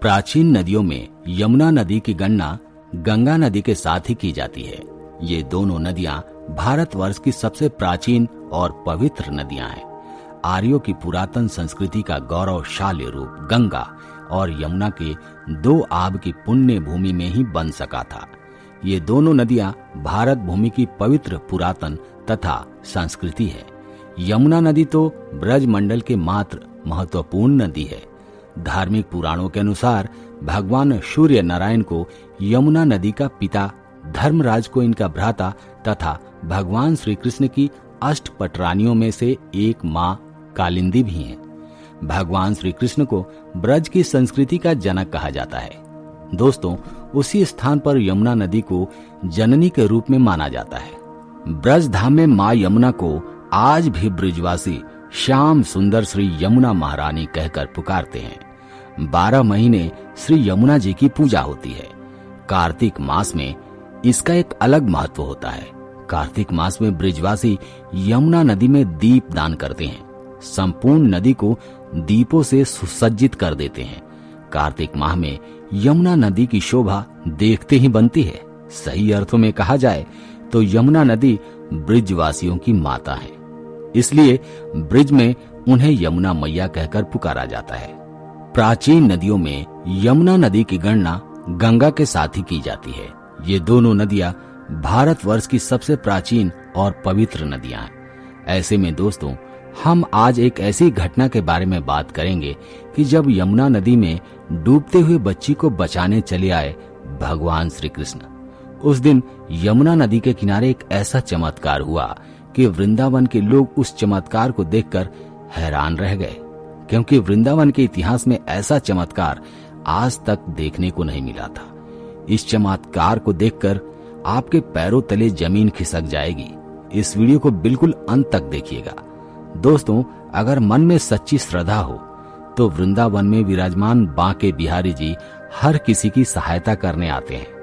प्राचीन नदियों में यमुना नदी की गणना गंगा नदी के साथ ही की जाती है। ये दोनों नदियां भारतवर्ष की सबसे प्राचीन और पवित्र नदियां हैं। आर्यों की पुरातन संस्कृति का गौरवशाली रूप गंगा और यमुना के दो आब की पुण्य भूमि में ही बन सका था। ये दोनों नदियां भारत भूमि की पवित्र पुरातन तथा संस्कृति है। यमुना नदी तो ब्रज मंडल के मात्र महत्वपूर्ण नदी है। धार्मिक पुराणों के अनुसार भगवान सूर्य नारायण को यमुना नदी का पिता, धर्मराज को इनका भ्राता तथा भगवान श्री कृष्ण की अष्टपटरानियों में से एक माँ कालिंदी भी हैं। भगवान श्री कृष्ण को ब्रज की संस्कृति का जनक कहा जाता है। दोस्तों, उसी स्थान पर यमुना नदी को जननी के रूप में माना जाता है। ब्रज धाम में माँ यमुना को आज भी ब्रजवासी श्याम सुंदर श्री यमुना महारानी कहकर पुकारते हैं। 12 महीने श्री यमुना जी की पूजा होती है। कार्तिक मास में इसका एक अलग महत्व होता है। कार्तिक मास में ब्रजवासी यमुना नदी में दीप दान करते हैं। संपूर्ण नदी को दीपों से सुसज्जित कर देते हैं। कार्तिक माह में यमुना नदी की शोभा देखते ही बनती है। सही अर्थों में कहा जाए तो यमुना नदी ब्रजवासियों की माता है। इसलिए ब्रज में उन्हें यमुना मैया कहकर पुकारा जाता है। प्राचीन नदियों में यमुना नदी की गणना गंगा के साथ ही की जाती है। ये दोनों नदियां भारतवर्ष की सबसे प्राचीन और पवित्र नदियां हैं। ऐसे में दोस्तों, हम आज एक ऐसी घटना के बारे में बात करेंगे कि जब यमुना नदी में डूबते हुए बच्ची को बचाने चले आए भगवान श्री कृष्ण। उस दिन यमुना नदी के किनारे एक ऐसा चमत्कार हुआ कि वृंदावन के लोग उस चमत्कार को देखकर हैरान रह गए, क्योंकि वृंदावन के इतिहास में ऐसा चमत्कार आज तक देखने को नहीं मिला था। इस चमत्कार को देखकर आपके पैरों तले जमीन खिसक जाएगी। इस वीडियो को बिल्कुल अंत तक देखिएगा। दोस्तों, अगर मन में सच्ची श्रद्धा हो तो वृंदावन में विराजमान बांके बिहारी जी हर किसी की सहायता करने आते हैं।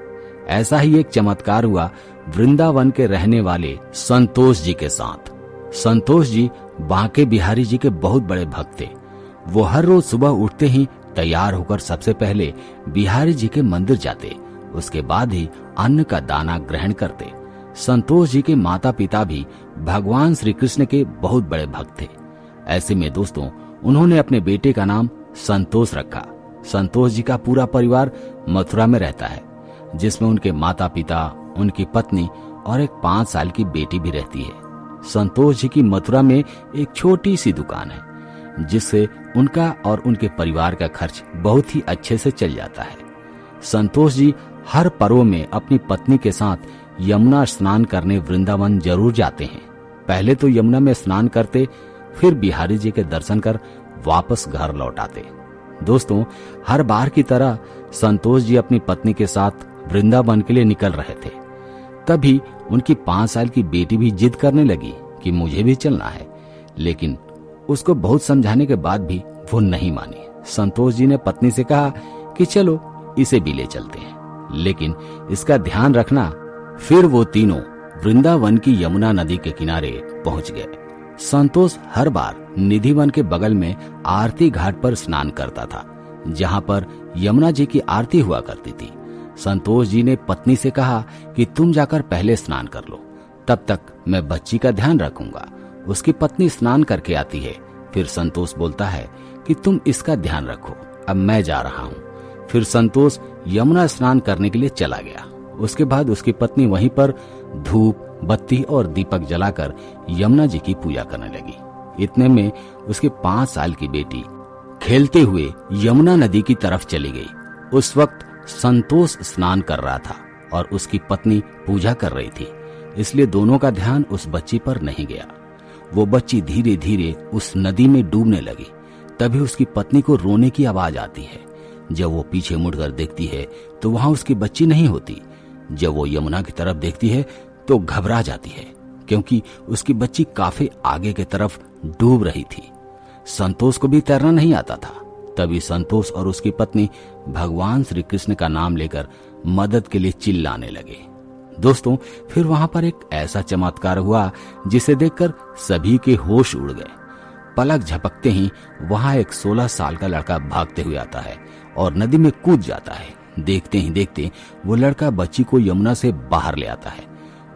ऐसा ही एक चमत्कार हुआ वृंदावन के रहने वाले संतोष जी के साथ। संतोष जी बांके बिहारी जी के बहुत बड़े भक्त थे। वो हर रोज सुबह उठते ही तैयार होकर सबसे पहले बिहारी जी के मंदिर जाते, उसके बाद ही अन्न का दाना ग्रहण करते। संतोष जी के माता पिता भी भगवान श्री कृष्ण के बहुत बड़े भक्त थे। ऐसे में दोस्तों, उन्होंने अपने बेटे का नाम संतोष रखा। संतोष जी का पूरा परिवार मथुरा में रहता है, जिसमें उनके माता पिता, उनकी पत्नी और एक 5 साल की बेटी भी रहती है। संतोष जी की मथुरा में एक छोटी सी दुकान है, जिससे उनका और उनके परिवार का खर्च बहुत ही अच्छे से चल जाता है। संतोष जी हर पर्व में अपनी पत्नी के साथ यमुना स्नान करने वृंदावन जरूर जाते हैं। पहले तो यमुना में स्नान करते, फिर बिहारी जी के दर्शन कर वापस घर लौट आते। दोस्तों, हर बार की तरह संतोष जी अपनी पत्नी के साथ वृंदावन के लिए निकल रहे थे। तभी उनकी 5 साल की बेटी भी जिद करने लगी कि मुझे भी चलना है, लेकिन उसको बहुत समझाने के बाद भी वो नहीं मानी। संतोष जी ने पत्नी से कहा कि चलो इसे भी ले चलते हैं, लेकिन इसका ध्यान रखना। फिर वो तीनों वृंदावन की यमुना नदी के किनारे पहुंच गए। संतोष हर बार निधिवन के बगल में आरती घाट पर स्नान करता था, जहां पर यमुना जी की आरती हुआ करती थी। संतोष जी ने पत्नी से कहा कि तुम जाकर पहले स्नान कर लो, तब तक मैं बच्ची का ध्यान रखूंगा। उसकी पत्नी स्नान करके आती है। फिर संतोष बोलता है कि तुम इसका ध्यान रखो, अब मैं जा रहा हूँ। फिर संतोष यमुना स्नान करने के लिए चला गया। उसके बाद उसकी पत्नी वहीं पर धूप, बत्ती और दीपक जलाकर यमुना जी की पूजा करने लगी। इतने में उसके 5 साल की बेटी खेलते हुए यमुना नदी की तरफ चली गई। उस वक्त संतोष स्नान कर रहा था और उसकी पत्नी पूजा कर रही थी, इसलिए दोनों का ध्यान उस बच्ची पर नहीं गया। वो बच्ची धीरे धीरे उस नदी में डूबने लगी। तभी उसकी पत्नी को रोने की आवाज आती है। जब वो पीछे मुड़कर देखती है तो वहां उसकी बच्ची नहीं होती। जब वो यमुना की तरफ देखती है तो घबरा जाती है, क्योंकि उसकी बच्ची काफी आगे की तरफ डूब रही थी। संतोष को भी तैरना नहीं आता था। तभी संतोष और उसकी पत्नी भगवान श्री कृष्ण का नाम लेकर मदद के लिए चिल्लाने लगे। दोस्तों, फिर वहां पर एक ऐसा चमत्कार हुआ जिसे देखकर सभी के होश उड़ गए। पलक झपकते ही वहां एक 16 साल का लड़का भागते हुए आता है और नदी में कूद जाता है। देखते ही देखते वो लड़का बच्ची को यमुना से बाहर ले आता है।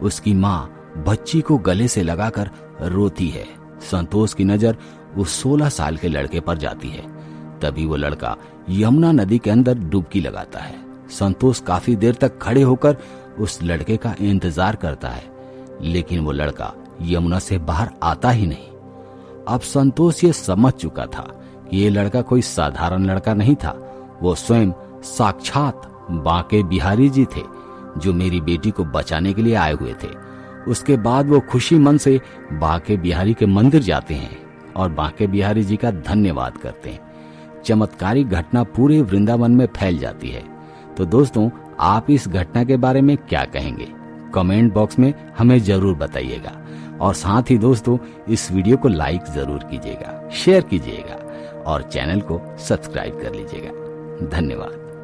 उसकी माँ बच्ची को गले से लगाकर रोती है। संतोष की नजर उस 16 साल के लड़के पर जाती है। तभी वो लड़का यमुना नदी के अंदर डुबकी लगाता है। संतोष काफी देर तक खड़े होकर उस लड़के का इंतजार करता है, लेकिन वो लड़का यमुना से बाहर आता ही नहीं। अब संतोष ये समझ चुका था कि ये लड़का कोई साधारण लड़का नहीं था। वो स्वयं साक्षात बांके बिहारी जी थे, जो मेरी बेटी को बचाने के लिए आए हुए थे। उसके बाद वो खुशी मन से बांके बिहारी के मंदिर जाते हैं और बांके बिहारी जी का धन्यवाद करते हैं। चमत्कारिक घटना पूरे वृंदावन में फैल जाती है। तो दोस्तों, आप इस घटना के बारे में क्या कहेंगे? कमेंट बॉक्स में हमें जरूर बताइएगा। और साथ ही दोस्तों, इस वीडियो को लाइक जरूर कीजिएगा, शेयर कीजिएगा और चैनल को सब्सक्राइब कर लीजिएगा। धन्यवाद।